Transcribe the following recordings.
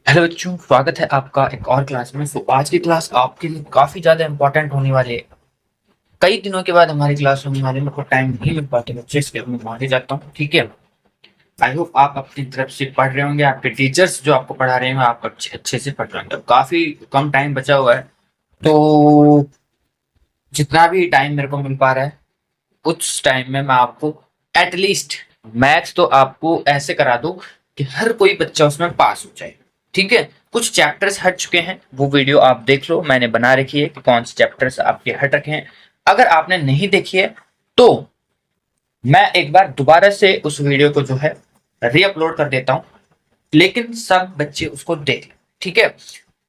Hello बच्चों, स्वागत है आपका एक और क्लास में। आज की क्लास आपके लिए काफी ज्यादा इंपॉर्टेंट होने वाली है। कई दिनों के बाद हमारी क्लास होने वाली है, मेरे को टाइम नहीं मिल पाते बच्चे, इसके लिए मैं माफी चाहता हूँ। ठीक है, आई होप आप अपनी तरफ से पढ़ रहे होंगे, आपके टीचर्स जो आपको पढ़ा रहे हैं आप अच्छे अच्छे से पढ़ रहे होंगे। काफी कम टाइम बचा हुआ है, तो जितना भी टाइम मेरे को मिल पा रहा है उस टाइम में मैं आपको एटलीस्ट मैथ्स तो आपको ऐसे करा दूं कि हर कोई बच्चा उसमें पास हो जाए। ठीक है, कुछ चैप्टर्स हट चुके हैं, वो वीडियो आप देख लो, मैंने बना रखी है कि कौन से चैप्टर्स आपके हट रखे हैं। अगर आपने नहीं देखी है तो मैं एक बार दोबारा से उस वीडियो को जो है री अपलोड कर देता हूं, लेकिन सब बच्चे उसको देख लें। ठीक है,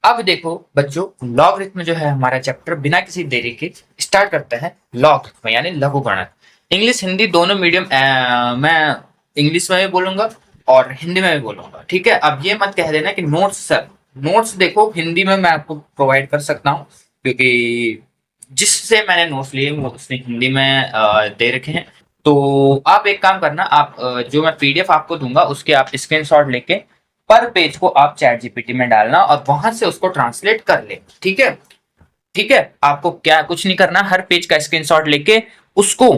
अब देखो बच्चों, लॉगरिथम जो है हमारा चैप्टर बिना किसी देरी के स्टार्ट करता है। लॉगरिथम यानी लघुगणक। इंग्लिश हिंदी दोनों मीडियम मैं इंग्लिश में भी बोलूंगा और हिंदी में भी बोलूंगा। ठीक है, अब ये मत कह देना कि नोट्स सर, नोट्स देखो हिंदी में मैं आपको प्रोवाइड कर सकता हूँ, क्योंकि जिससे मैंने नोट्स लिए वो उसने हिंदी में दे रखे हैं। तो आप एक काम करना, आप जो मैं पीडीएफ आपको दूंगा उसके आप स्क्रीनशॉट लेके पर पेज को आप चैट जीपीटी में डालना और वहां से उसको ट्रांसलेट कर ले। ठीक है, ठीक है, आपको क्या कुछ नहीं करना, हर पेज का स्क्रीनशॉट लेके उसको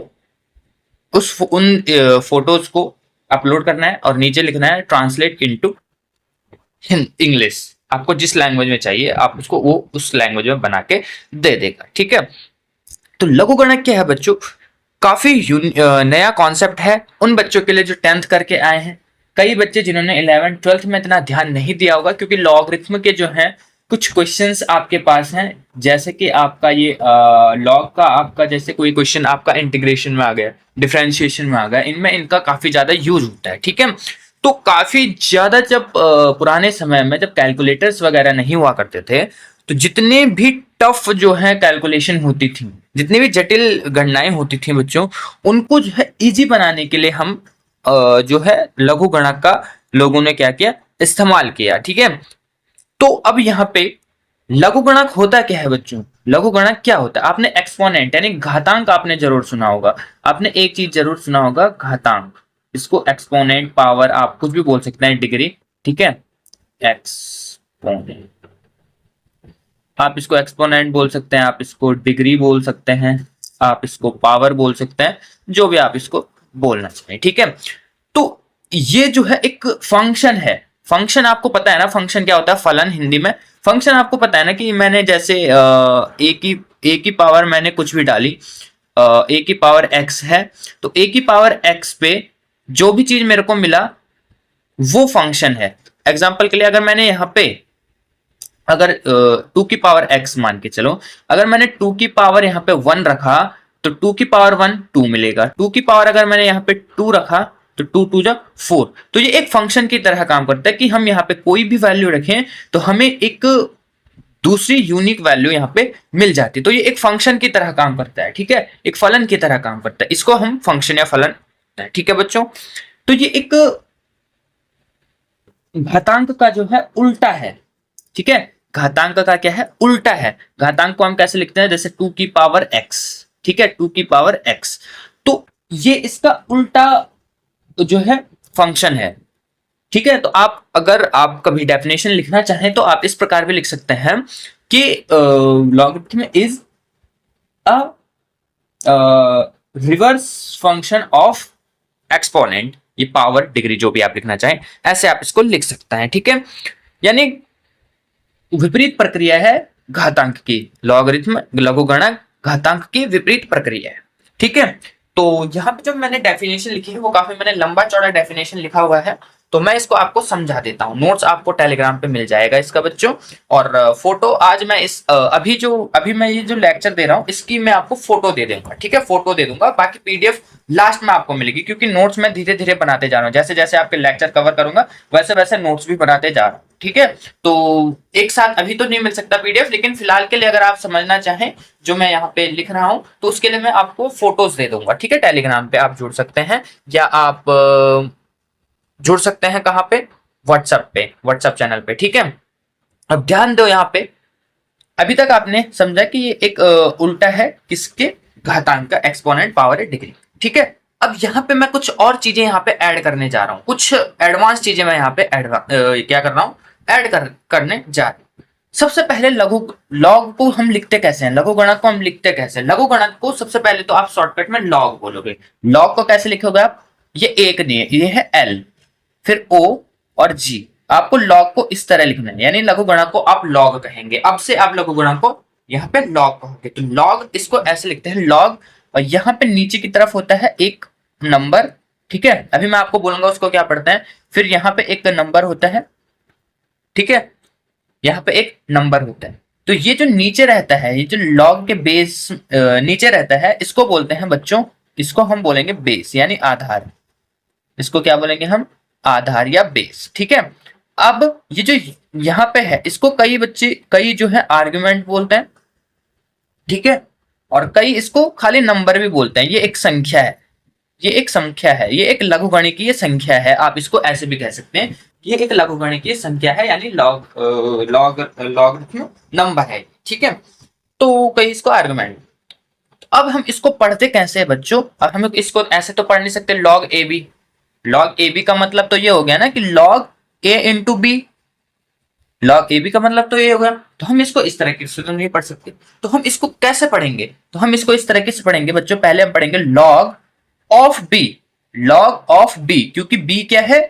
उन फोटोज को अपलोड करना है और नीचे लिखना है ट्रांसलेट इनटू इंग्लिश। आपको जिस लैंग्वेज में चाहिए आप उसको वो उस लैंग्वेज में बना के दे देगा। ठीक है, तो लघुगणक क्या है बच्चों, काफी नया कॉन्सेप्ट है उन बच्चों के लिए जो 10th करके आए हैं। कई बच्चे जिन्होंने 11th 12th में इतना ध्यान नहीं दिया होगा, क्योंकि लॉगरिथम के जो हैं कुछ क्वेश्चंस आपके पास हैं, जैसे कि आपका ये लॉग का आपका जैसे कोई क्वेश्चन आपका इंटीग्रेशन में आ गया, डिफरेंशिएशन में आ गया, इनमें इनका काफी ज्यादा यूज होता है। ठीक है, तो काफी ज्यादा जब पुराने समय में जब कैलकुलेटर्स वगैरह नहीं हुआ करते थे, तो जितने भी टफ जो है कैलकुलेशन होती थी, जितनी भी जटिल गणनाएं होती थी बच्चों, उनको जो है इजी बनाने के लिए हम जो है लघु गणक का लोगों ने क्या किया, इस्तेमाल किया। ठीक है, तो अब यहाँ पे लघु गणक होता क्या है बच्चों, लघु गणक क्या होता है, आपने एक्सपोनेंट यानी घातांक आपने जरूर सुना होगा। आपने एक चीज जरूर सुना होगा, घातांक। इसको एक्सपोनेंट, पावर, आप कुछ भी बोल सकते हैं, डिग्री। ठीक है, एक्सपोनेंट, आप इसको एक्सपोनेंट बोल सकते हैं, आप इसको डिग्री बोल सकते हैं, आप इसको पावर बोल सकते हैं, जो भी आप इसको बोलना चाहें। ठीक है, तो ये जो है एक फंक्शन है। फंक्शन आपको पता है ना, फंक्शन क्या होता है, फलन हिंदी में। फंक्शन आपको पता है ना कि मैंने जैसे ए की पावर मैंने कुछ भी डाली, ए की पावर एक्स है, तो ए की पावर एक्स पे जो भी चीज मेरे को मिला वो फंक्शन है। एग्जाम्पल के लिए अगर मैंने यहाँ पे अगर 2 की पावर x मान के चलो, अगर मैंने 2 की पावर यहाँ पे 1 रखा तो 2 की पावर 1 2 मिलेगा। 2 की पावर अगर मैंने यहाँ पे 2 रखा तो 2 2 जा 4। तो ये एक फंक्शन की तरह काम करता है कि हम यहाँ पे कोई भी वैल्यू रखें तो हमें एक दूसरी यूनिक वैल्यू यहाँ पे मिल जाती है। तो ये एक फंक्शन की तरह काम करता है। ठीक है, एक फलन की तरह काम करता है, इसको हम फंक्शन या फलन। ठीक है बच्चों, तो ये एक घातांक का जो है उल्टा है। ठीक है, घातांक का क्या है, उल्टा है। घातांक को हम कैसे लिखते हैं, जैसे 2 की पावर x। ठीक है, 2 की पावर x, तो ये इसका उल्टा जो है फंक्शन है। ठीक है, तो आप अगर आप कभी डेफिनेशन लिखना चाहें तो आप इस प्रकार भी लिख सकते हैं कि logarithm is a reverse function of exponent, ये पावर डिग्री जो भी आप लिखना चाहें ऐसे आप इसको लिख सकते हैं। ठीक है, यानी विपरीत प्रक्रिया है घातांक की। लॉगरिथम लघुगणक घातांक की विपरीत प्रक्रिया है। ठीक है, तो यहाँ पे जो मैंने डेफिनेशन लिखी है वो काफी मैंने लंबा चौड़ा डेफिनेशन लिखा हुआ है, तो मैं इसको आपको समझा देता हूँ। नोट्स आपको टेलीग्राम पे मिल जाएगा इसका बच्चों, और फोटो आज मैं इस अभी मैं ये जो लेक्चर दे रहा हूँ इसकी मैं आपको फोटो दे दूंगा। ठीक है, फोटो दे दूंगा, बाकी पीडीएफ लास्ट में आपको मिलेगी, क्योंकि नोट्स मैं धीरे धीरे बनाते जा रहा हूँ। जैसे जैसे आपके लेक्चर कवर करूंगा वैसे वैसे नोट्स भी बनाते जा रहा हूँ। ठीक है, तो एक साथ अभी तो नहीं मिल सकता पीडीएफ, लेकिन फिलहाल के लिए अगर आप समझना चाहें जो मैं यहाँ पे लिख रहा हूँ तो उसके लिए मैं आपको फोटोज दे दूंगा। ठीक है, टेलीग्राम पे आप जुड़ सकते हैं, या आप जुड़ सकते हैं कहाँ पे, व्हाट्सएप पे, व्हाट्सएप चैनल पे। ठीक है, अब ध्यान दो यहाँ पे, अभी तक आपने समझा कि ये एक उल्टा है किसके, घातांक का, एक्सपोनेंट, पावर, डिग्री। ठीक है, अब यहाँ पे मैं कुछ और चीजें यहाँ पे ऐड करने जा रहा हूँ, कुछ एडवांस चीजें मैं यहाँ पे क्या कर रहा हूँ, करने जा रहे हैं। सबसे पहले लघु लॉग को हम लिखते कैसे हैं, लघुगणक को हम लिखते कैसे हैं? लघुगणक को सबसे पहले तो आप शॉर्टकट में लॉग बोलोगे। लॉग को कैसे लिखोगे आप? ये एक नहीं है, ये है एल, फिर ओ और जी। आपको लॉग को इस तरह लिखना है, यानी लघुगणक को आप लॉग कहेंगे। अब से आप लघुगणक को यहाँ पे लॉग कहोगे, तो लॉग इसको ऐसे लिखते हैं लॉग, और यहाँ पे नीचे की तरफ होता है एक नंबर, ठीक है। अभी मैं आपको बोलूंगा उसको क्या पढ़ते हैं। फिर यहाँ पे एक नंबर होता है, ठीक है, यहाँ पे एक नंबर होता है। तो ये जो नीचे रहता है, ये जो लॉग के बेस नीचे रहता है, इसको बोलते हैं बच्चों, इसको हम बोलेंगे बेस यानी आधार। इसको क्या बोलेंगे हम? आधार या बेस, ठीक है। अब ये जो यहाँ पे है, इसको कई बच्चे, कई जो है आर्गुमेंट बोलते हैं, ठीक है, और कई इसको खाली नंबर भी बोलते हैं। ये एक संख्या है, ये एक संख्या है, ये एक लघुगणकीय संख्या है, आप इसको ऐसे भी कह सकते हैं। ये एक लघुगणकीय संख्या है, यानी लॉग नंबर है, ठीक है। तो कई इसको आर्गुमेंट। अब हम इसको पढ़ते कैसे है बच्चों? अब हम इसको ऐसे तो पढ़ नहीं सकते log A B. Log A B का मतलब तो ये हो गया ना कि log A into B. Log A B का मतलब तो ये हो गया। तो हम इसको इस तरीके से तो नहीं पढ़ सकते, तो हम इसको कैसे पढ़ेंगे? तो हम इसको इस तरीके से पढ़ेंगे बच्चों। पहले हम पढ़ेंगे log of B. Log of B, क्योंकि बी क्या है?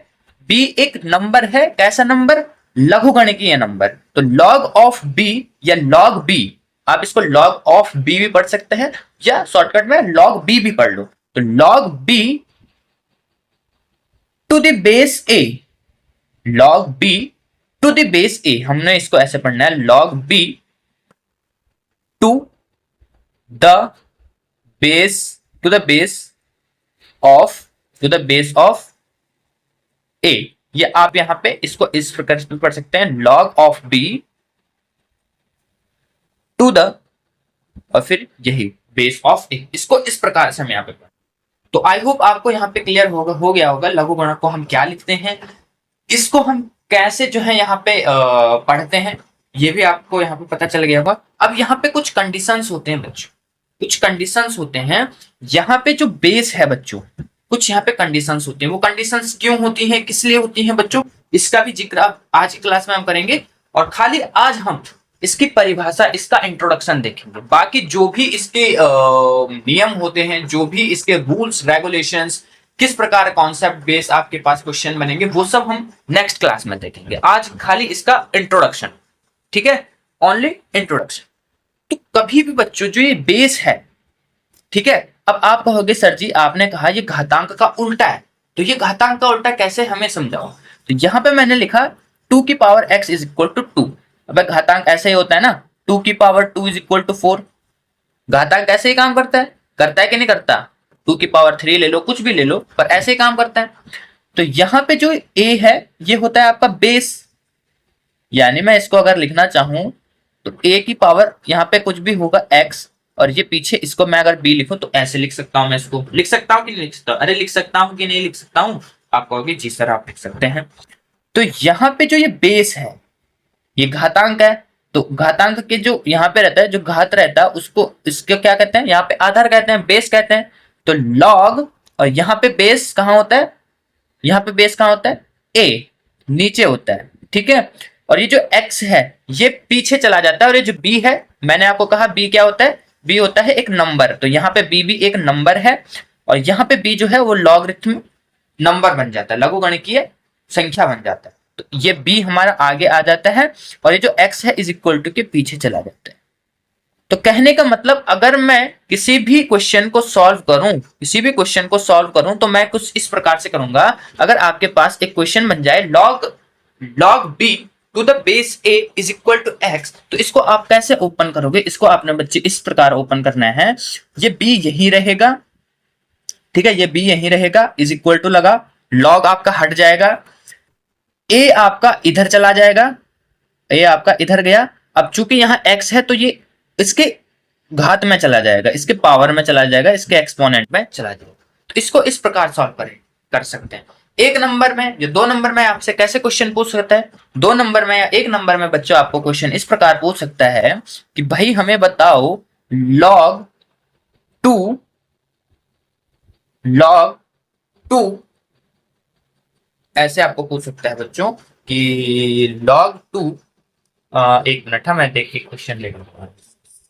बी एक नंबर है। कैसा नंबर? लघुगणकीय नंबर। तो लॉग ऑफ बी या लॉग बी, आप इसको लॉग ऑफ बी भी पढ़ सकते हैं, या शॉर्टकट में लॉग बी भी पढ़ लो। तो log b to the base a. Log b to the base a, हमने इसको ऐसे पढ़ना है, log b to the base, to the base of, to the base of a. ये आप यहां पे इसको इस प्रकार से पढ़ सकते हैं, log of B to the, और फिर यही बेस ऑफ ए। इसको इस प्रकार से हम यहाँ पे पढ़। तो आई होप आपको यहाँ पे क्लियर हो गया होगा लघुगणक को हम क्या लिखते हैं, इसको हम कैसे जो है यहाँ पे पढ़ते हैं, ये भी आपको यहाँ पे पता चल गया होगा। अब यहाँ पे कुछ कंडीशंस होते हैं बच्चों, कुछ कंडीशंस होते हैं यहाँ पे जो बेस है बच्चों, कुछ यहाँ पे कंडीशंस होती हैं। वो कंडीशंस क्यों होती हैं, किस लिए होती हैं बच्चों, इसका भी जिक्र आप आज की क्लास में हम करेंगे। और खाली आज हम इसकी परिभाषा, इसका इंट्रोडक्शन देखेंगे। बाकी जो भी इसके नियम होते हैं, जो भी इसके रूल्स रेगुलेशंस, किस प्रकार कॉन्सेप्ट बेस आपके पास क्वेश्चन बनेंगे, वो सब हम नेक्स्ट क्लास में देखेंगे। आज खाली इसका इंट्रोडक्शन, ठीक है, ओनली इंट्रोडक्शन। तो कभी भी बच्चों जो ये बेस है, ठीक है, अब आप कहोगे सर जी आपने कहा ये घातांक का उल्टा है, तो ये घातांक का उल्टा कैसे, हमें समझाओ। तो यहां पे मैंने लिखा 2 की power x is equal to 2। अब घातांक ऐसे ही होता है ना, 2 की पावर 2 इज इक्वल टू 4। घातांक ऐसे ही काम करता है कि नहीं करता? 2 की पावर 3 ले लो, कुछ भी ले लो, पर ऐसे ही काम करता है। तो यहाँ पे जो a है ये होता है आपका बेस, यानी मैं इसको अगर लिखना चाहूं तो a की पावर यहाँ पे कुछ भी होगा x, और ये पीछे इसको मैं अगर b लिखूं तो ऐसे लिख सकता हूं। मैं इसको लिख सकता हूं कि नहीं लिख सकता? अरे लिख सकता हूं कि नहीं लिख सकता हूं? आप कहोगे जी सर आप लिख सकते हैं। तो यहाँ पे जो ये बेस है ये घातांक है, तो घातांक के जो यहाँ पे रहता है, जो घात रहता है, उसको इसको क्या कहते हैं? यहाँ पे आधार कहते हैं, बेस कहते हैं। तो लॉग, और यहाँ पे बेस कहाँ होता है? यहाँ पे बेस कहाँ होता है? ए नीचे होता है, ठीक है। और ये जो x है ये पीछे चला जाता है, और ये जो b है, मैंने आपको कहा b क्या होता है? b होता है एक नंबर। तो यहाँ पे b भी एक नंबर है, और यहाँ पे b जो है वो लॉगरिथम नंबर बन जाता है, लघुगणकीय संख्या बन जाता है। तो ये b हमारा आगे आ जाता है, और ये जो x है इज इक्वल टू के पीछे चला जाता है। तो कहने का मतलब, अगर मैं किसी भी क्वेश्चन को सॉल्व करूं, किसी भी क्वेश्चन को सॉल्व करूं, तो मैं कुछ इस प्रकार से करूंगा। अगर आपके पास एक क्वेश्चन बन जाए log b to the base a is equal to x, तो इसको आप कैसे ओपन करोगे? इसको आपने बच्चे इस प्रकार ओपन करना है, ये b यही रहेगा, ठीक है, ये b यही रहेगा, इज इक्वल टू लगा, लॉग आपका हट जाएगा, a आपका इधर चला जाएगा, a आपका इधर गया। अब चूंकि यहाँ x है तो ये इसके घात में चला जाएगा, इसके पावर में चला जाएगा, इसके एक्सपोनेंट में चला जाएगा। तो इसको इस प्रकार सॉल्व कर सकते हैं। एक नंबर में या दो नंबर में आपसे कैसे क्वेश्चन पूछ सकता है? दो नंबर में या एक नंबर में बच्चों आपको क्वेश्चन इस प्रकार पूछ सकता है कि भाई हमें बताओ log 2, ऐसे आपको पूछ सकता है बच्चों, कि log 2, एक मिनट, हाँ मैं देख के क्वेश्चन ले लूंगा,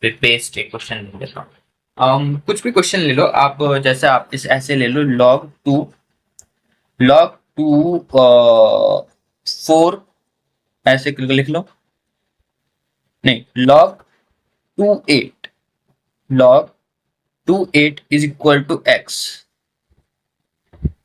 पेस्ट एक क्वेश्चन ले लेता हूँ। कुछ भी क्वेश्चन ले लो आप, जैसे आप इस ऐसे ले लो log 2 4 ऐसे करके लिख लो, नहीं log 2 8 is equal to x।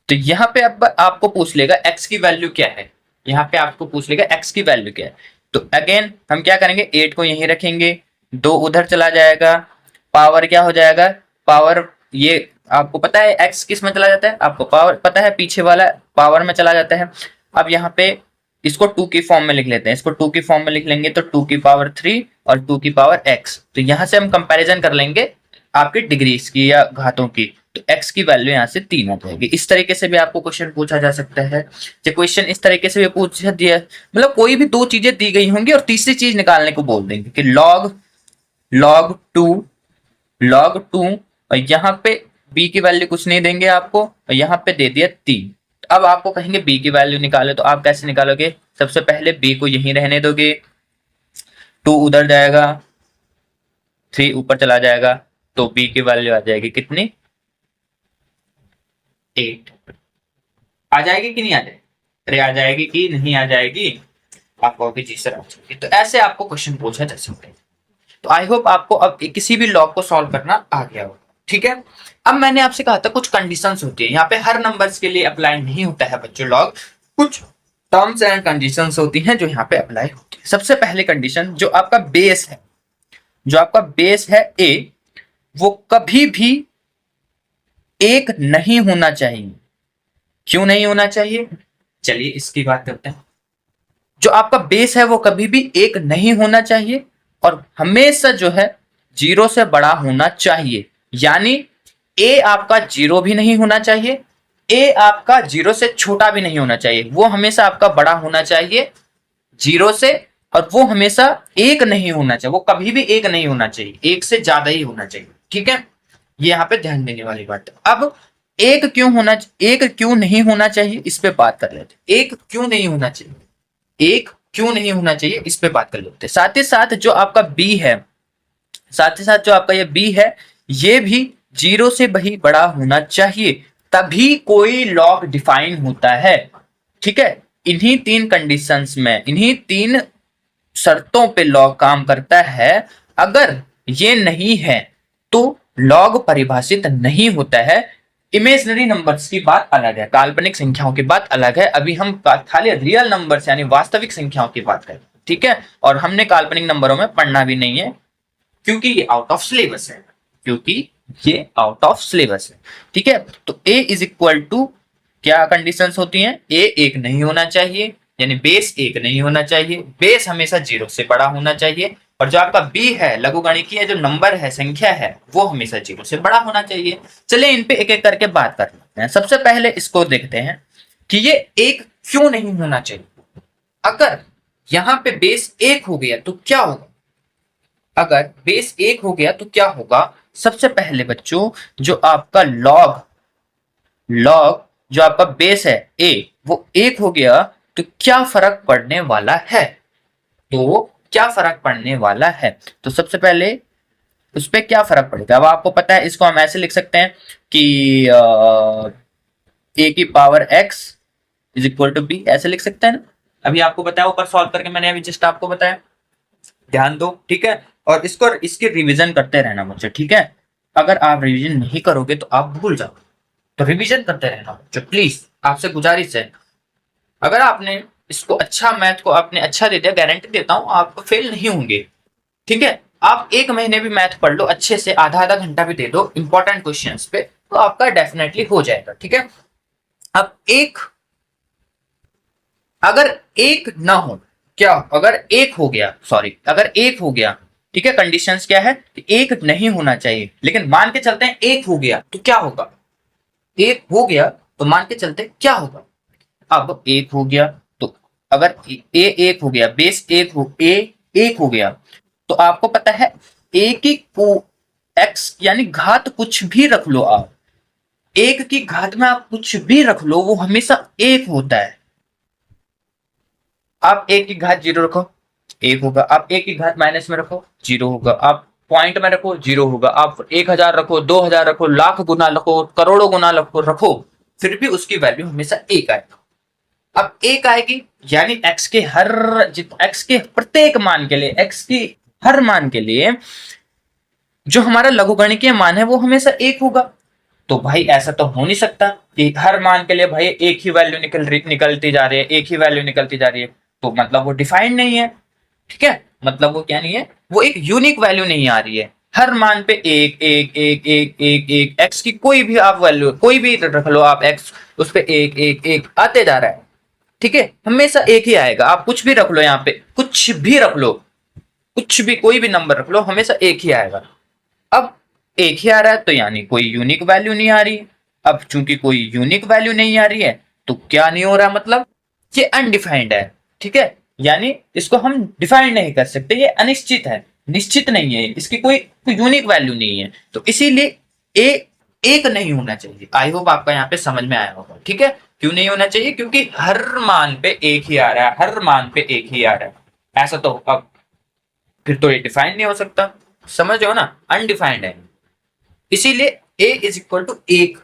तो यहाँ पे अब आपको पूछ लेगा x की वैल्यू क्या है, यहाँ पे आपको पूछ लेगा x की वैल्यू क्या है। तो अगेन हम क्या करेंगे, 8 को यहीं रखेंगे, 2 उधर चला जाएगा, पावर क्या हो जाएगा, पावर ये आपको पता है x किस में चला जाता है, आपको पावर पता है, पीछे वाला पावर में चला जाता है। अब यहाँ पे इसको 2 की फॉर्म में लिख लेते हैं, इसको 2 की फॉर्म में लिख लेंगे तो 2 की पावर 3 और 2 की पावर x। तो यहाँ से हम कंपैरिजन कर लेंगे आपकी डिग्रीज की या घातों की, तो x की वैल्यू यहाँ से 3 आ जाएगी। इस तरीके से भी आपको क्वेश्चन पूछा जा सकता है। जो क्वेश्चन इस तरीके से भी पूछा दिया, मतलब कोई भी दो चीजें दी गई होंगी और तीसरी चीज निकालने को बोल देंगे कि log 2 और यहाँ पे b की वैल्यू कुछ नहीं देंगे आपको, और यहाँ पे दे दिया 3। अब आपको कहेंगे b की वैल्यू निकालो, तो आप कैसे निकालोगे, सबसे पहले b को यहीं रहने दोगे, 2 उधर जाएगा, 3 ऊपर चला जाएगा, तो b की वैल्यू आ जाएगी कितनी, 8। आ जाएगी कि नहीं आ जाएगी, अरे आ जाएगी कि नहीं आ जाएगी, आप कहोगे जी सर आ जाएगी। तो ऐसे आपको क्वेश्चन पूछा जा सकता है। तो आई होप आपको अब किसी भी लॉग को सॉल्व करना आ गया होगा, ठीक है। अब मैंने आपसे कहा था कुछ कंडीशंस होती है, यहाँ पे हर नंबर्स के लिए अप्लाई नहीं होता है बच्चों लॉग, कुछ टर्म्स एंड कंडीशंस होती हैं जो यहाँ पे अप्लाई होती है। सबसे पहले कंडीशन, जो आपका बेस है, जो आपका बेस है a, वो कभी भी एक नहीं होना चाहिए। क्यों नहीं होना चाहिए, चलिए इसकी बात करते हैं। जो आपका बेस है वो कभी भी एक नहीं होना चाहिए और हमेशा जो है 0 से बड़ा होना चाहिए, यानी a आपका 0 भी नहीं होना चाहिए, a आपका 0 से छोटा भी नहीं होना चाहिए, वो हमेशा आपका बड़ा होना चाहिए 0 से, और वो हमेशा एक नहीं होना चाहिए, वो कभी भी एक नहीं होना चाहिए, एक से ज्यादा ही होना चाहिए, ठीक है। ये यहाँ पे ध्यान देने वाली बात है। अब एक क्यों नहीं होना चाहिए, इस पे बात कर लेते हैं। एक क्यों नहीं होना चाहिए, एक क्यों नहीं होना चाहिए, इस पे बात कर लेते हैं। साथ ही साथ जो आपका बी है, साथ ही साथ जो आपका ये बी है, ये भी 0 से भी बड़ा होना चाहिए, तभी कोई लॉग डिफाइन होता है, ठीक है। इन्हीं 3 कंडीशंस में, इन्हीं 3 शर्तों पे लॉग काम करता है। अगर ये नहीं है तो लॉग परिभाषित नहीं होता है। इमेजिनरी नंबर्स की बात अलग है, काल्पनिक संख्याओं की बात अलग है। अभी हम खाली रियल नंबर्स यानी वास्तविक संख्याओं की बात करें, ठीक है। और हमने काल्पनिक नंबरों में पढ़ना भी नहीं है, क्योंकि ये आउट ऑफ सिलेबस है, क्योंकि ये आउट ऑफ सिलेबस है, ठीक है। तो a इज इक्वल टू, क्या कंडीशंस होती हैं, a एक नहीं होना चाहिए, यानी बेस एक नहीं होना चाहिए, बेस हमेशा 0 से बड़ा होना चाहिए, और जो आपका b है, लघुगणकीय जो नंबर है, संख्या है, वो हमेशा 0 से बड़ा होना चाहिए। चलिए इन पे एक एक करके बात कर लेते हैं। सबसे पहले इसको देखते हैं कि ये एक क्यों नहीं होना चाहिए। अगर यहाँ पे बेस 1 हो गया तो क्या होगा, अगर बेस 1 हो गया तो क्या होगा, सबसे पहले बच्चों जो आपका लॉग जो आपका बेस है a, वो 1 हो गया, तो क्या फर्क पड़ने वाला है, तो क्या फर्क पड़ने वाला है, तो सबसे पहले उस पर क्या फर्क पड़ेगा। अब आपको पता है, इसको हम ऐसे लिख सकते हैं कि a की power x is equal to b, ऐसे लिख सकते हैं ना। अभी आपको बताया, ऊपर सॉल्व करके मैंने अभी जस्ट आपको बताया, ध्यान दो, ठीक है। और इसकी रिवीजन करते रहना मुझे, ठीक है। अगर आप रिवीजन नहीं करोगे तो आप भूल जाओ, तो रिवीजन करते रहना बच्चों, प्लीज आपसे गुजारिश है। अगर आपने इसको अच्छा, मैथ को आपने अच्छा दे दिया, गारंटी देता हूं आप फेल नहीं होंगे, ठीक है। आप 1 महीने भी मैथ पढ़ लो अच्छे से, आधा आधा घंटा भी दे दो इंपॉर्टेंट क्वेश्चंस पे, तो आपका डेफिनेटली हो जाएगा, ठीक है। अब अगर एक ना हो, क्या अगर एक हो गया, सॉरी अगर एक हो गया, ठीक है, कंडीशंस क्या है कि एक नहीं होना चाहिए, लेकिन मान के चलते हैं एक हो गया तो क्या होगा, एक हो गया तो मान के चलते क्या होगा। अब एक हो गया तो अगर ए एक हो गया, बेस एक हो गया, तो आपको पता है ए की को एक्स यानी घात कुछ भी रख लो आप, एक की घात में आप कुछ भी रख लो, वो हमेशा एक होता है, आप एक की घात जीरो रखो, एक होगा। आप एक की घात माइनस में रखो, जीरो होगा। आप पॉइंट में रखो, जीरो होगा। आप 1000 रखो, 2000 रखो, लाख गुना रखो, करोड़ों गुना रखो, फिर भी उसकी वैल्यू हमेशा एक आएगी। अब एक आएगी यानी एक्स के प्रत्येक मान के लिए, एक्स की हर मान के लिए जो हमारा लघुगणकीय मान है वो हमेशा एक होगा। तो भाई ऐसा तो हो नहीं सकता कि हर मान के लिए भाई एक ही वैल्यू निकलती जा रही है, एक ही वैल्यू निकलती जा रही है। तो मतलब वो डिफाइंड नहीं है। ठीक है, मतलब वो क्या नहीं है, वो एक यूनिक वैल्यू नहीं आ रही है। हर मान पे एक एक एक एक एक एक एक्स की कोई भी आप वैल्यू कोई भी रख लो आप एक्स, उस पे एक एक एक आते जा रहा है। ठीक है, हमेशा एक ही आएगा। आप कुछ भी रख लो, यहाँ पे कुछ भी रख लो, कुछ भी कोई भी नंबर रख लो, हमेशा एक ही आएगा। अब एक ही आ रहा है तो यानी कोई यूनिक वैल्यू नहीं आ रही। अब चूंकि कोई यूनिक वैल्यू नहीं आ रही है तो क्या नहीं हो रहा, मतलब ये अनडिफाइंड है। ठीक है, यानी इसको हम डिफाइन नहीं कर सकते, ये अनिश्चित है, निश्चित नहीं है, इसकी कोई यूनिक वैल्यू नहीं है। तो इसीलिए ए एक नहीं होना चाहिए। आई होप आपका यहाँ पे समझ में आया होगा। ठीक है, क्यों नहीं होना चाहिए, क्योंकि हर मान पे एक ही आ रहा है, हर मान पे एक ही आ रहा है। ऐसा तो अब फिर तो ये डिफाइंड नहीं हो सकता। समझ रहे हो ना, अनडिफाइंड है। इसीलिए ए इज इक्वल टू एक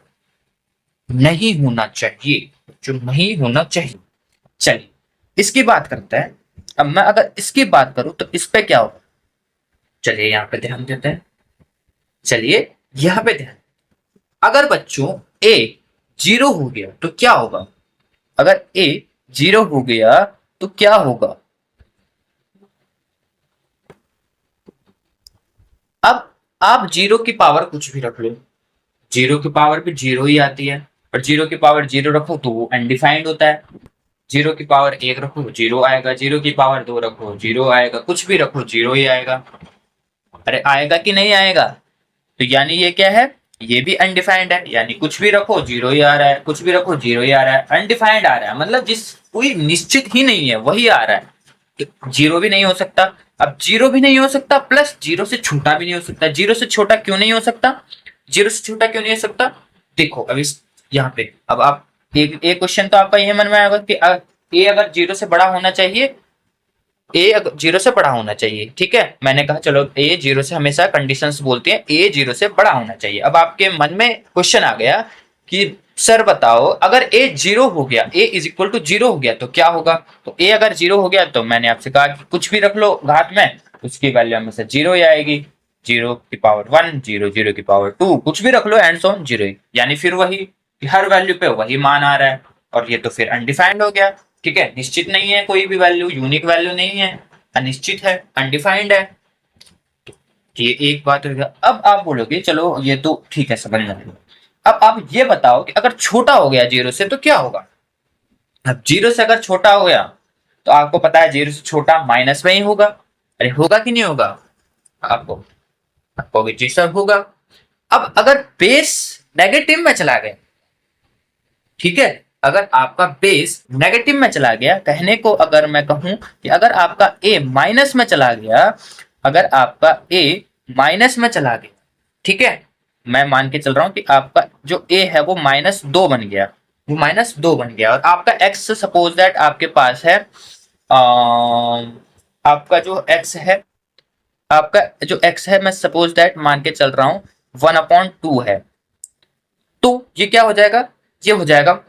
नहीं होना चाहिए, जो नहीं होना चाहिए। चलिए इसकी बात करते हैं। अब मैं अगर इसकी बात करूं तो इस पे क्या होगा, चलिए यहाँ पे ध्यान देते हैं। चलिए यहाँ पे ध्यान, अगर बच्चों ए जीरो हो गया तो क्या होगा, अगर ए जीरो हो गया तो क्या होगा। अब आप जीरो की पावर कुछ भी रख लो, जीरो की पावर भी जीरो ही आती है। और जीरो की पावर जीरो रखो तो वो अनडिफाइंड होता है। जीरो की पावर एक रखो जीरो आएगा, जीरो की पावर दो रखो जीरो आएगा, कुछ भी रखो जीरो ही आएगा। अरे आएगा कि नहीं आएगा, तो यानी ये क्या है, ये भी अनडिफाइंड है, यानी कुछ भी रखो जीरो ही आ रहा है, कुछ भी रखो जीरो ही आ रहा है। अनडिफाइंड आ रहा है मतलब जिस कोई निश्चित ही नहीं है वही आ रहा है। जीरो भी नहीं हो सकता। अब जीरो भी नहीं हो सकता प्लस जीरो से छोटा भी नहीं हो सकता। जीरो से छोटा क्यों नहीं हो सकता, जीरो से छोटा क्यों नहीं हो सकता, देखो अब इस यहाँ पे अब आप एक क्वेश्चन तो आपका ये मन में आएगा कि ए अगर जीरो से बड़ा होना चाहिए, ए अगर जीरो से बड़ा होना चाहिए। ठीक है, मैंने कहा चलो ए जीरो से हमेशा कंडीशंस बोलती हैं, ए जीरो से बड़ा होना चाहिए। अब आपके मन में क्वेश्चन आ गया कि सर बताओ अगर ए जीरो हो गया, ए इज इक्वल टू जीरो हो गया तो क्या होगा। तो ए अगर जीरो हो गया तो मैंने आपसे कहा कि कुछ भी रख लो घात में, उसकी वैल्यू हमेशा जीरो ही आएगी। जीरो की पावर वन जीरो, जीरो की पावर टू, कुछ भी रख लो एंड सो ऑन जीरो ही, यानी फिर वही हर वैल्यू पे वही मान आ रहा है। और ये तो फिर अनडिफाइंड हो गया। ठीक है, निश्चित नहीं है, कोई भी वैल्यू यूनिक वैल्यू नहीं है, अनिश्चित है, अनडिफाइंड है। ये एक बात हो गया। अब आप बोलोगे चलो ये तो ठीक है समझ में आया। अब आप ये बताओ कि अगर छोटा हो गया जीरो से तो क्या होगा। अब जीरो से अगर छोटा हो गया तो आपको पता है जीरो से छोटा माइनस में ही होगा। अरे होगा कि नहीं होगा, आपको आपको भी जी सर होगा। अब अगर बेस नेगेटिव में चला गया, ठीक है, अगर आपका बेस नेगेटिव में चला गया, कहने को अगर मैं कहूं कि अगर आपका ए माइनस में चला गया, अगर आपका ए माइनस में चला गया, ठीक है, मैं मान के चल रहा हूं कि आपका जो ए है वो माइनस दो बन गया, वो माइनस दो बन गया। और आपका एक्स सपोज दैट आपके पास है आपका जो एक्स है, आपका जो एक्स है मैं सपोज दैट मान के चल रहा हूं 1/2 है। तो ये क्या हो जाएगा, ये हो जाएगा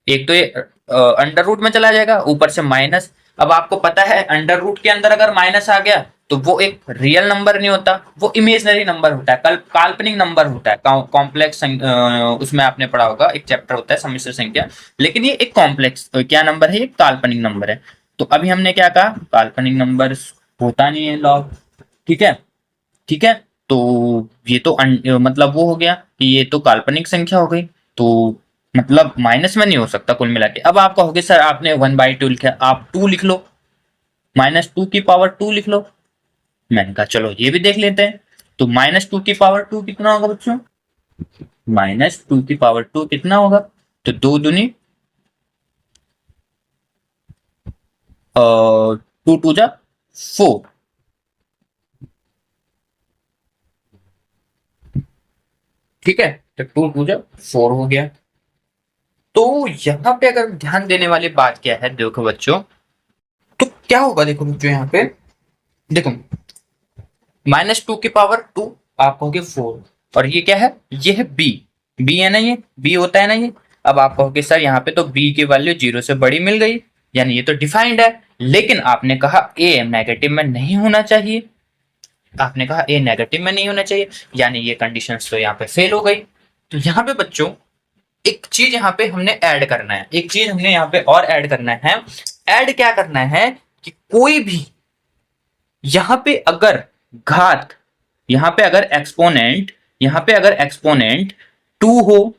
एक तो ये अंडर रूट में चला जाएगा, ऊपर से माइनस। अब आपको पता है अंडर रूट के अंदर अगर माइनस आ गया तो वो एक रियल नंबर नहीं होता, वो इमेजनरी नंबर होता है, काल्पनिक नंबर होता है। कॉम्प्लेक्स उसमें आपने पढ़ा होगा, एक चैप्टर होता है सम्मिश्र संख्या, लेकिन ये एक कॉम्प्लेक्स क्या नंबर है, ये काल्पनिक नंबर है। तो अभी हमने क्या कहा, काल्पनिक नंबर होता नहीं है लॉग। ठीक है, ठीक है, तो ये तो मतलब वो हो गया कि ये तो काल्पनिक संख्या हो गई, तो मतलब माइनस में नहीं हो सकता कुल मिला के। अब आप कहोगे सर आपने 1/2 लिखा, आप 2 लिख लो, -2 की पावर 2 लिख लो। मैंने कहा चलो ये भी देख लेते हैं। तो -2 की पावर 2 कितना होगा बच्चों, -2 की पावर 2 कितना होगा, तो 2 दूनी 2 2 जा 4। ठीक है, तो 2 2 जा 4 हो गया। तो यहाँ पे अगर ध्यान देने वाली बात क्या है, देखो बच्चों, क्या होगा देखो बच्चों, यहाँ पे देखो -2 की पावर 2 आप कहोगे 4, और ये क्या है, ये है बी, बी है ना, ये बी होता है ना ये। अब आप कहोगे सर यहाँ पे तो बी की वैल्यू 0 से बड़ी मिल गई, यानी ये तो डिफाइंड है, लेकिन आपने कहा ए नेगेटिव में नहीं होना चाहिए, आपने कहा ए नेगेटिव में नहीं होना चाहिए, यानी ये कंडीशंस तो यहाँ पे फेल हो गई। तो यहाँ पे बच्चों एक चीज यहाँ पे हमने ऐड करना है, एक चीज हमने यहाँ पे और ऐड करना है। ऐड क्या करना है कि कोई भी यहाँ पे अगर घात, यहाँ पे अगर एक्सपोनेंट, यहाँ पे अगर एक्सपोनेंट 2 हो,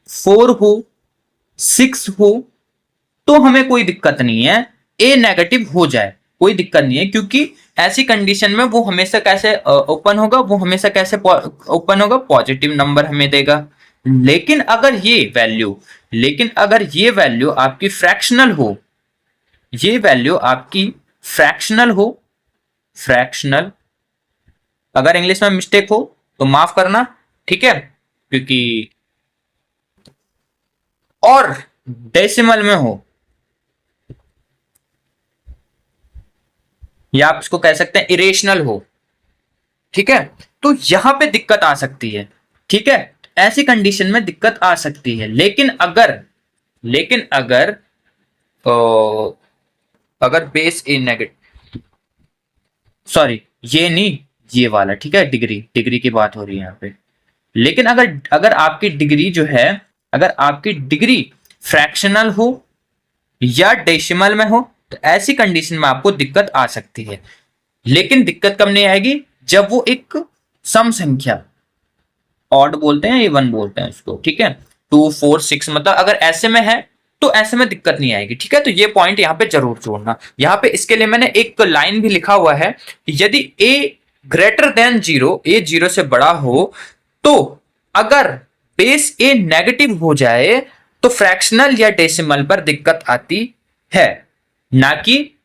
4 हो, 6 हो, तो हमें कोई दिक्कत नहीं है, ए नेगेटिव हो जाए कोई दिक्कत नहीं है, क्योंकि ऐसी कंडीशन में वो हमेशा कैसे ओपन होगा, वो हमेशा कैसे ओपन होगा, पॉजिटिव नंबर हमें देगा। लेकिन अगर ये वैल्यू आपकी फ्रैक्शनल हो, ये वैल्यू आपकी फ्रैक्शनल हो, फ्रैक्शनल, अगर इंग्लिश में मिस्टेक हो तो माफ करना, ठीक है, क्योंकि और डेसिमल में हो, या आप इसको कह सकते हैं इरेशनल हो, ठीक है, तो यहां पे दिक्कत आ सकती है, ठीक है, ऐसी कंडीशन में दिक्कत आ सकती है। लेकिन अगर ओ, अगर बेस ए नेगेटिव, सॉरी ये नहीं, ये वाला, ठीक है, डिग्री की बात हो रही है यहाँ पे। लेकिन अगर अगर आपकी डिग्री जो है, अगर आपकी डिग्री फ्रैक्शनल हो या डेसिमल में हो, तो ऐसी कंडीशन में आपको दिक्कत आ सकती है। लेकिन दिक्कत कब नहीं आएगी, जब वो एक सम संख्या, ऑड बोलते हैं, इवन बोलते हैं इसको, ठीक है, 2 4 6, मतलब अगर ऐसे में है तो ऐसे में दिक्कत नहीं आएगी, ठीक है। तो ये पॉइंट यहाँ पे जरूर जोड़ना। यहाँ पे इसके लिए मैंने एक लाइन भी लिखा हुआ है, यदि a ग्रेटर देन 0, a 0 से बड़ा हो, तो अगर बेस a नेगेटिव हो जाए तो फ्रैक्शनल या डेसिमल पर दिक्कत आती है, ना कि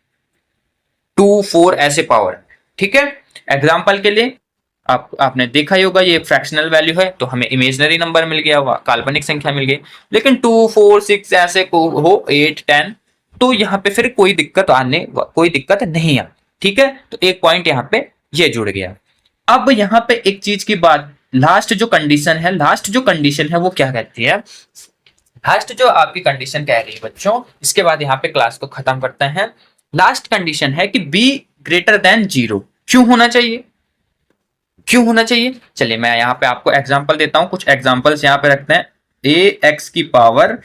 2 4 ऐसे पावर, ठीक है। एग्जाम्पल के लिए आपने देखा ही होगा, ये फ्रैक्शनल वैल्यू है तो हमें इमेजिनरी नंबर मिल गया, काल्पनिक संख्या मिल गई। लेकिन 2 4 6 ऐसे को हो, 8 10, तो यहाँ पे फिर कोई दिक्कत नहीं है, ठीक है। तो एक पॉइंट यहाँ पे ये जुड़ गया। अब यहाँ पे एक चीज की बात, लास्ट जो कंडीशन है वो क्या कहती है, लास्ट जो आपकी कंडीशन कह रही है बच्चों, इसके बाद यहाँ पे क्लास को खत्म करते हैं। लास्ट कंडीशन है कि b ग्रेटर देन 0 क्यों होना चाहिए, चलिए मैं यहाँ पे आपको एग्जांपल देता हूँ, कुछ एग्जांपल्स यहाँ पे रखते हैं। a x की पावर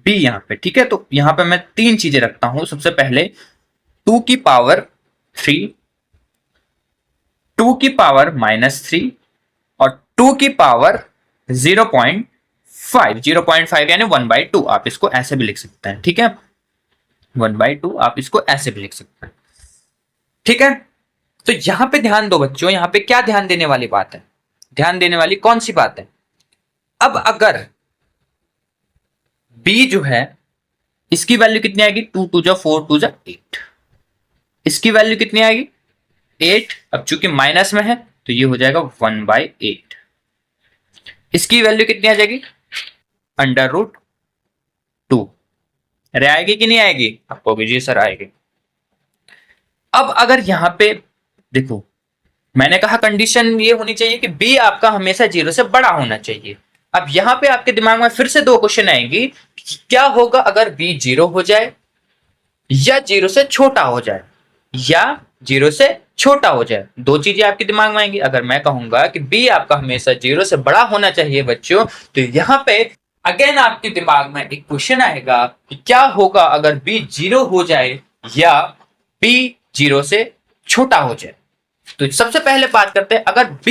b यहाँ पे, ठीक है, तो यहाँ पे मैं 3 चीजें रखता हूँ। सबसे पहले 2 की पावर 3, 2 की पावर -3 और 2 की पावर 0.5 यानी 1/2, आप इसको ऐसे भी लिख सकते हैं, ठीक है, 1/2 आप इसको ऐसे भी लिख सकते हैं, ठीक है। तो यहां पे ध्यान दो बच्चों, यहां पे क्या ध्यान देने वाली बात है, ध्यान देने वाली कौन सी बात है। अब अगर b जो है, इसकी वैल्यू कितनी आएगी, 2 2 जा 4 2 जा 8, इसकी वैल्यू कितनी आएगी 8। अब चूंकि माइनस में है तो ये हो जाएगा 1/8, इसकी वैल्यू कितनी आ जाएगी √2। अरे आएगी कि नहीं आएगी, आपको जी सर आएगी। अब अगर यहां पे देखो, मैंने कहा कंडीशन ये होनी चाहिए कि b आपका हमेशा 0 से बड़ा होना चाहिए। अब यहां पे आपके दिमाग में फिर से 2 क्वेश्चन आएंगी, क्या होगा अगर b 0 हो जाए या 0 से छोटा हो जाए, या 0 से छोटा हो जाए। 2 चीजें आपके दिमाग में आएंगी। अगर मैं कहूंगा कि b आपका हमेशा 0 से बड़ा होना चाहिए बच्चों, तो यहाँ पे अगेन आपके दिमाग में एक क्वेश्चन आएगा कि क्या होगा अगर b 0 हो जाए या b 0 से छोटा हो जाए। तो सबसे पहले बात करते हैं, अगर b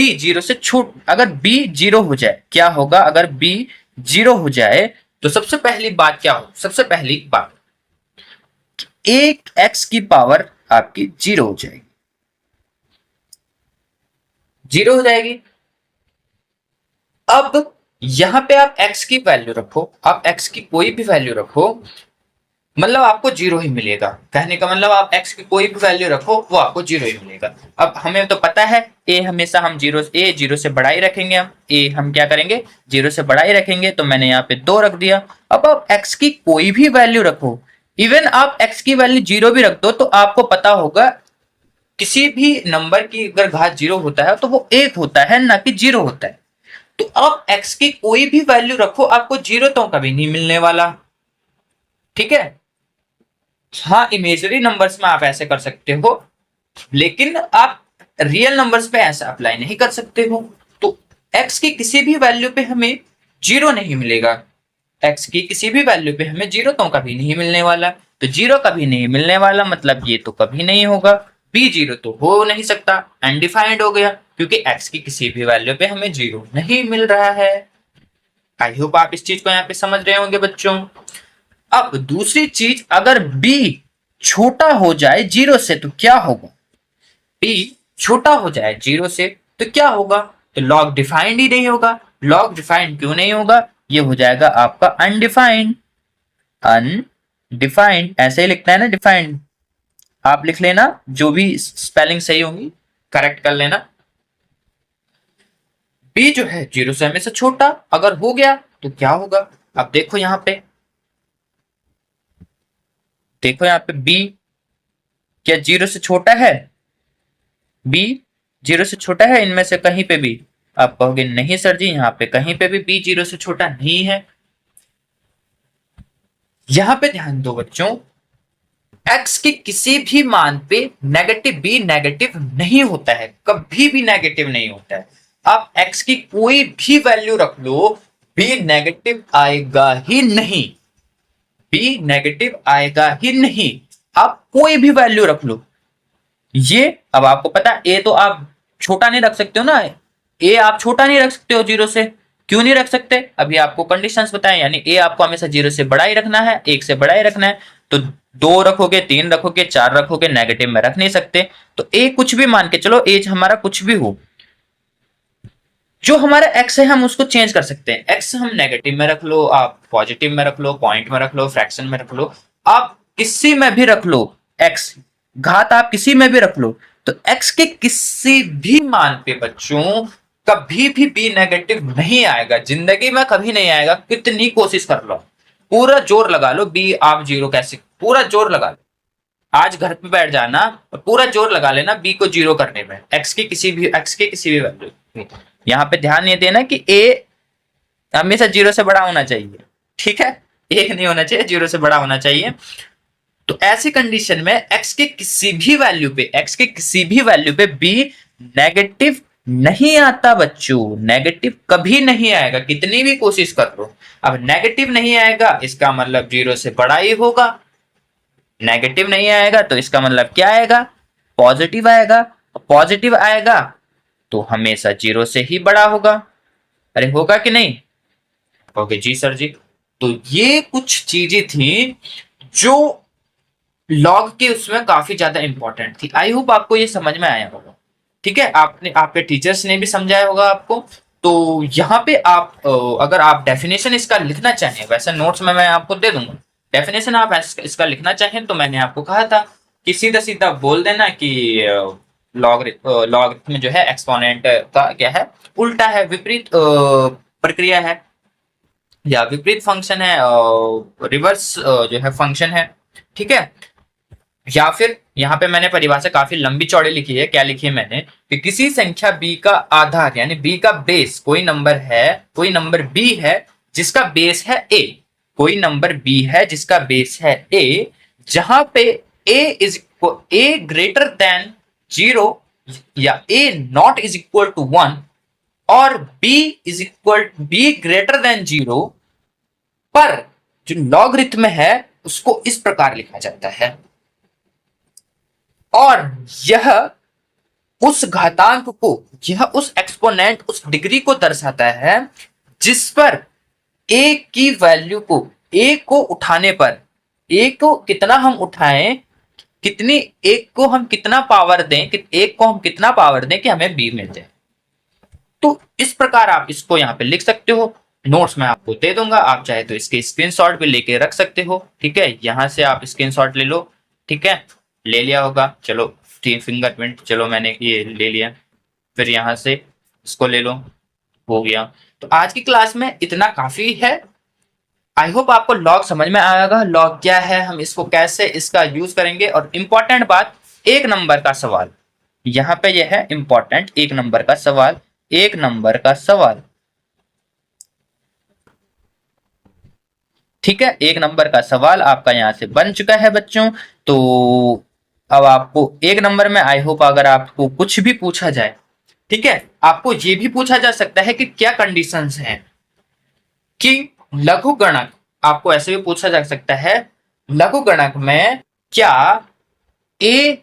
0 हो जाए क्या होगा, अगर b 0 हो जाए तो सबसे पहली बात क्या हो, सबसे पहली बात एक x की पावर आपकी 0 हो जाएगी, 0 हो जाएगी। अब यहां पे आप x की वैल्यू रखो, आप x की कोई भी वैल्यू रखो, मतलब आपको 0 ही मिलेगा। कहने का मतलब आप x की कोई भी वैल्यू रखो वो आपको 0 ही मिलेगा। अब हमें तो पता है a हमेशा हम 0 से बड़ा ही रखेंगे, हम क्या करेंगे 0 से बड़ा ही रखेंगे, तो मैंने यहाँ पे 2 रख दिया। अब आप x की कोई भी वैल्यू रखो, इवन आप x की वैल्यू 0 भी रख दो तो आपको पता होगा किसी भी नंबर की अगर घात 0 होता है तो वो 1 होता है, ना कि 0 होता है। तो आप x की कोई भी वैल्यू रखो, आपको 0 तो कभी नहीं मिलने वाला। ठीक है। हाँ, इमेजनरी नंबर्स में आप ऐसे कर सकते हो, लेकिन आप रियल नंबर्स पे ऐसा अप्लाई नहीं कर सकते हो। तो x की किसी भी वैल्यू पे हमें 0 नहीं मिलेगा। x की किसी भी वैल्यू पे हमें 0 तो कभी नहीं मिलने वाला। तो 0 कभी नहीं मिलने वाला मतलब ये तो कभी नहीं होगा। b 0 तो हो नहीं सकता, अनडिफाइंड हो गया, क्योंकि x की किसी भी वैल्यू पे हमें 0 नहीं मिल रहा है। आई होप आप इस चीज को यहाँ पे समझ रहे होंगे बच्चों। अब दूसरी चीज, अगर b छोटा हो जाए 0 से तो क्या होगा? b छोटा हो जाए 0 से तो क्या होगा? तो लॉग डिफाइंड ही नहीं होगा। लॉग डिफाइंड क्यों नहीं होगा? ये हो जाएगा आपका अनडिफाइंड। अनडिफाइंड ऐसे ही लिखना है ना, डिफाइंड आप लिख लेना, जो भी स्पेलिंग सही होंगी करेक्ट कर लेना। b जो है 0 से हमेशा छोटा अगर हो गया तो क्या होगा? अब देखो यहाँ पे, देखो यहाँ पे b क्या 0 से छोटा है? b 0 से छोटा है इनमें से कहीं पे भी? आप कहोगे नहीं सर जी, यहाँ पे कहीं पे भी b 0 से छोटा नहीं है। यहाँ पे ध्यान दो बच्चों, x के किसी भी मान पे नेगेटिव b नेगेटिव नहीं होता है, कभी भी नेगेटिव नहीं होता है। आप x की कोई भी वैल्यू रख लो, b नेगेटिव आएगा ही नहीं। b नेगेटिव आएगा ही नहीं। आप कोई भी वैल्यू रख लो। ये अब आपको पता है, a तो आप छोटा नहीं रख सकते हो ना, a आप छोटा नहीं रख सकते हो 0 से। क्यों नहीं रख सकते? अभी आपको कंडीशंस बताएं, यानी a आपको हमेशा 0 से बड़ा ही रखना है, 1 से बड़ा ही रखना है। तो 2 रखोगे, 3 रखोगे, 4 रखोगे, नेगेटिव में रख नहीं सकते। तो a कुछ भी मान के चलो, एज हमारा कुछ भी हो, जो हमारा x है हम उसको चेंज कर सकते हैं। x हम नेगेटिव में रख लो, आप पॉजिटिव में रख लो, पॉइंट में रख लो, फ्रैक्शन में रख लो, आप किसी में भी रख लो। x घात आप किसी में भी रख लो, तो x के किसी भी मान पे बच्चों कभी भी b नेगेटिव नहीं आएगा, जिंदगी में कभी नहीं आएगा। कितनी कोशिश कर लो, पूरा जोर लगा लो, b आप 0 कैसे, पूरा जोर लगा लो। आज घर पे बैठ जाना और पूरा जोर लगा लेना b को 0 करने में, x के किसी भी वैल्यू। यहाँ पे ध्यान ये देना कि a हमेशा 0 से बड़ा होना चाहिए। ठीक है, 1 नहीं होना चाहिए, 0 से बड़ा होना चाहिए। तो ऐसी कंडीशन में x के किसी भी वैल्यू पे, x के किसी भी वैल्यू पे b नेगेटिव नहीं आता बच्चों, नेगेटिव कभी नहीं आएगा, कितनी भी कोशिश कर लो। अब नेगेटिव नहीं आएगा इसका मतलब 0 से बड़ा ही होगा। नेगेटिव नहीं आएगा तो इसका मतलब क्या आएगा? पॉजिटिव आएगा। पॉजिटिव आएगा तो हमेशा 0 से ही बड़ा होगा। अरे होगा कि नहीं? ओके जी सर जी। तो ये कुछ चीजें थी जो लॉग के उसमें काफी ज्यादा इंपॉर्टेंट थी। आई होप आपको ये समझ में आया होगा। ठीक है, आपने आपके टीचर्स ने भी समझाया होगा आपको। तो यहाँ पे आप अगर आप डेफिनेशन इसका लिखना चाहें, वैसे नोट्स में मैं आपको दे दूंगा डेफिनेशन, आप इसका लिखना चाहें तो मैंने आपको कहा था कि सीधा सीधा बोल देना कि लॉगरिथम जो है एक्सपोनेंट का क्या है, उल्टा है, विपरीत प्रक्रिया है, या विपरीत फंक्शन है, रिवर्स जो है फंक्शन है। ठीक है, या फिर यहाँ पे मैंने परिभाषा काफी लंबी चौड़ी लिखी है। क्या लिखी है मैंने कि किसी संख्या b का आधार यानी b का बेस, कोई नंबर है, कोई नंबर b है जिसका बेस है a, कोई नंबर b है जिसका बेस है a, जहां पे a ग्रेटर देन 0 या a not is equal to 1 और b ग्रेटर देन 0 पर जो लॉगरिथम है उसको इस प्रकार लिखा जाता है। और यह उस घातांक को, यह उस एक्सपोनेंट, उस डिग्री को दर्शाता है जिस पर a की वैल्यू को, a को उठाने पर, a को कितना हम उठाएं, कितनी एक को हम कितना पावर दें, कि एक को हम कितना पावर दें कि हमें b मिल जाए। तो इस प्रकार आप इसको यहाँ पे लिख सकते हो। नोट्स में आपको दे दूंगा, आप चाहे तो इसके स्क्रीनशॉट भी लेके रख सकते हो। ठीक है, यहाँ से आप स्क्रीनशॉट ले लो। ठीक है, ले लिया होगा, चलो तीन फिंगरप्रिंट, चलो मैंने ये ले लिया, फिर यहाँ से इसको ले लो, हो गया। तो आज की क्लास में इतना काफी है। आई होप आपको लॉग समझ में आएगा। लॉग क्या है, हम इसको कैसे इसका यूज करेंगे, और इंपॉर्टेंट बात, एक नंबर का सवाल यहाँ पे यह है इंपॉर्टेंट, एक नंबर का सवाल, एक नंबर का सवाल, ठीक है। एक नंबर का सवाल आपका यहाँ से बन चुका है बच्चों। तो अब आपको एक नंबर में आई होप अगर आपको कुछ भी पूछा जाए, ठीक है, आपको ये भी पूछा जा सकता है कि क्या कंडीशंस हैं कि लघु गणक, आपको ऐसे भी पूछा जा सकता है लघु गणक में क्या ए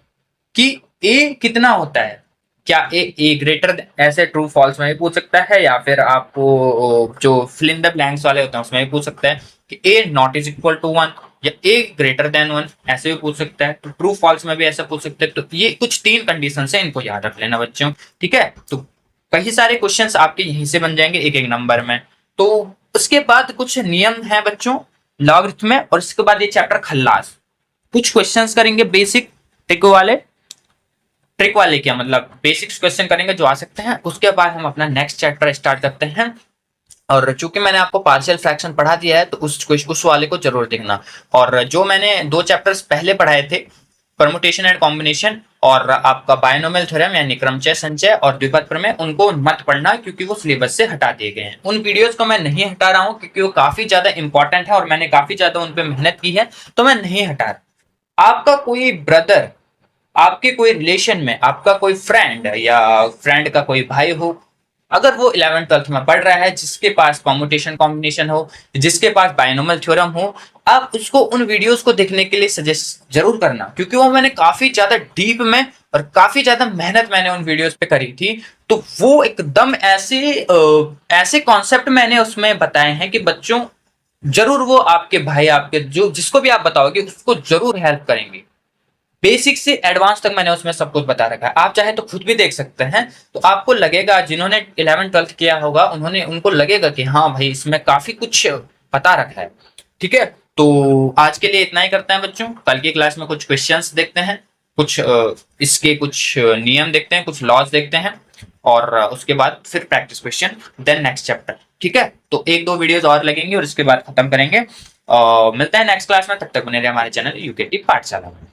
कि ए कितना होता है, क्या ए ग्रेटर, ऐसे ट्रू फॉल्स में भी पूछ सकता है, या फिर आपको जो फिल इन द ब्लैंक्स वाले होते हैं उसमें भी पूछ सकता है कि a not is equal to one, या ए ग्रेटर देन वन, ऐसे भी पूछ सकता है। तो ट्रू फॉल्स में भी ऐसा पूछ सकते हैं। तो ये कुछ 3 कंडीशन है, इनको याद रख लेना बच्चों, ठीक है। तो कई सारे क्वेश्चंस आपके यहीं से बन जाएंगे एक एक नंबर में। तो उसके बाद कुछ नियम है बच्चों लॉगरिथम में, और इसके बाद ये चैप्टर खल्लास, कुछ क्वेश्चंस करेंगे बेसिक ट्रिक वाले, ट्रिक वाले क्या मतलब बेसिक्स क्वेश्चन करेंगे जो आ सकते हैं। उसके बाद हम अपना नेक्स्ट चैप्टर स्टार्ट करते हैं। और चूंकि मैंने आपको पार्शियल फ्रैक्शन पढ़ा दिया है तो उस वाले को जरूर देखना। और जो मैंने 2 चैप्टर्स पहले पढ़ाए थे, परमुटेशन एंड कॉम्बिनेशन और आपका बायनोमियल थ्योरम यानी क्रमचय संचय और द्विपद प्रमेय, उनको मत पढ़ना क्योंकि वो सिलेबस से हटा दिए गए हैं। उन वीडियोस को मैं नहीं हटा रहा हूं क्योंकि वो काफी ज्यादा इंपॉर्टेंट है और मैंने काफी ज्यादा उन पर मेहनत की है, तो मैं नहीं हटा रहा। आपका कोई ब्रदर, आपके कोई रिलेशन में आपका कोई फ्रेंड या फ्रेंड का कोई भाई हो, अगर वो 11th 12th में पढ़ रहा है, जिसके पास कॉम्बिनेशन कॉम्बिनेशन हो, जिसके पास बायनोमियल थ्योरम हो, आप उसको उन वीडियोस को देखने के लिए सजेस्ट जरूर करना, क्योंकि वो मैंने काफी ज्यादा डीप में और काफी ज्यादा मेहनत मैंने उन वीडियोस पे करी थी। तो वो एकदम ऐसे कॉन्सेप्ट मैंने उसमें बताए हैं कि बच्चों जरूर वो आपके भाई, आपके जो जिसको भी आप बताओगे उसको जरूर हेल्प करेंगे। बेसिक से एडवांस तक मैंने उसमें सब कुछ बता रखा है, आप चाहे तो खुद भी देख सकते हैं। तो आपको लगेगा, जिन्होंने 11th 12th किया होगा उनको लगेगा कि हाँ भाई इसमें काफी कुछ बता रखा है, ठीक है। तो आज के लिए इतना ही करते हैं बच्चों, कल की क्लास में कुछ क्वेश्चंस देखते हैं, कुछ इसके कुछ नियम देखते हैं, कुछ लॉज देखते हैं, और उसके बाद फिर practice question, then next chapter, ठीक है। तो 1-2 वीडियोस और लगेंगे और इसके बाद खत्म करेंगे। मिलते हैं नेक्स्ट क्लास में, तब तक बने रहे हमारे चैनल यूकेटी पाठशाला में।